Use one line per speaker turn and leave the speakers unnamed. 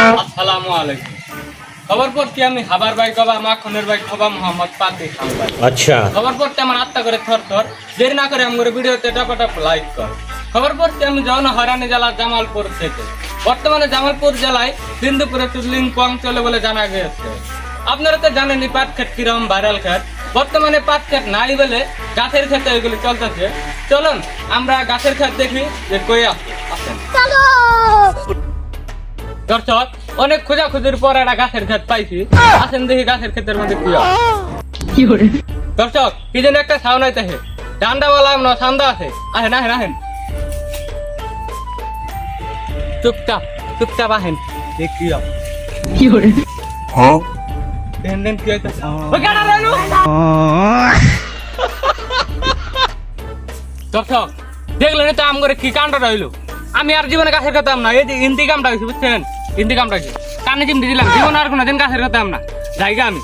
আসসালামু আলাইকুম। খবর পড়তে আমি হাবার ভাই কবা মাখনের ভাই খবা মোহাম্মদ পাতি খান।
আচ্ছা
খবর পড়তে আমার আত্মা করে থর থর, দেরি না করে আমার ভিডিওতে টপাটপ লাইক কর। খবর পড়তে আমি যখন হয়রানি জেলা জামালপুর থেকে। বর্তমানে জামালপুর জেলায় দিন দুপুরে টুডলিং কম চলে বলে জানা গেছে। আপনারা তো জানেনই পাট ক্ষেত কিরম ভাইরাল ক্ষেত। বর্তমানে পাট ক্ষেত নাই বলে গাছের ক্ষেতে এগুলি চলতেছে। চলুন আমরা গাছের ক্ষেত দেখি যে কই আসেন। দর্শক অনেক খোঁজাখুঁজির পর একটা গাছের ক্ষেত পাইছি। আসেন দেখি গাছের ক্ষেতের মধ্যে কি হয়। দর্শক কি যেন একটা সাউন্ড আইতেছে। ডান্ডাওয়ালা না সান্দা আছে। আহেন আহেন আহেন, চুপচাপ চুপচাপ আহেন দেখি কি করে। হ্যাঁ দেন কি হইতাছে। ওই গাড়া লাইলো। দর্শক দেখলেন তো আম করে কি কাণ্ডটা হইলো। আমি আর জীবনে গাছের খেতাম না, এই যে ইন্তিকামটা হয়েছে বুঝছেন, ইন্তিকামটা হয়েছে কানে চিমটি দিলাম, জীবন আর কোনোদিন গাছের খেতাম না, জায়গা আমি।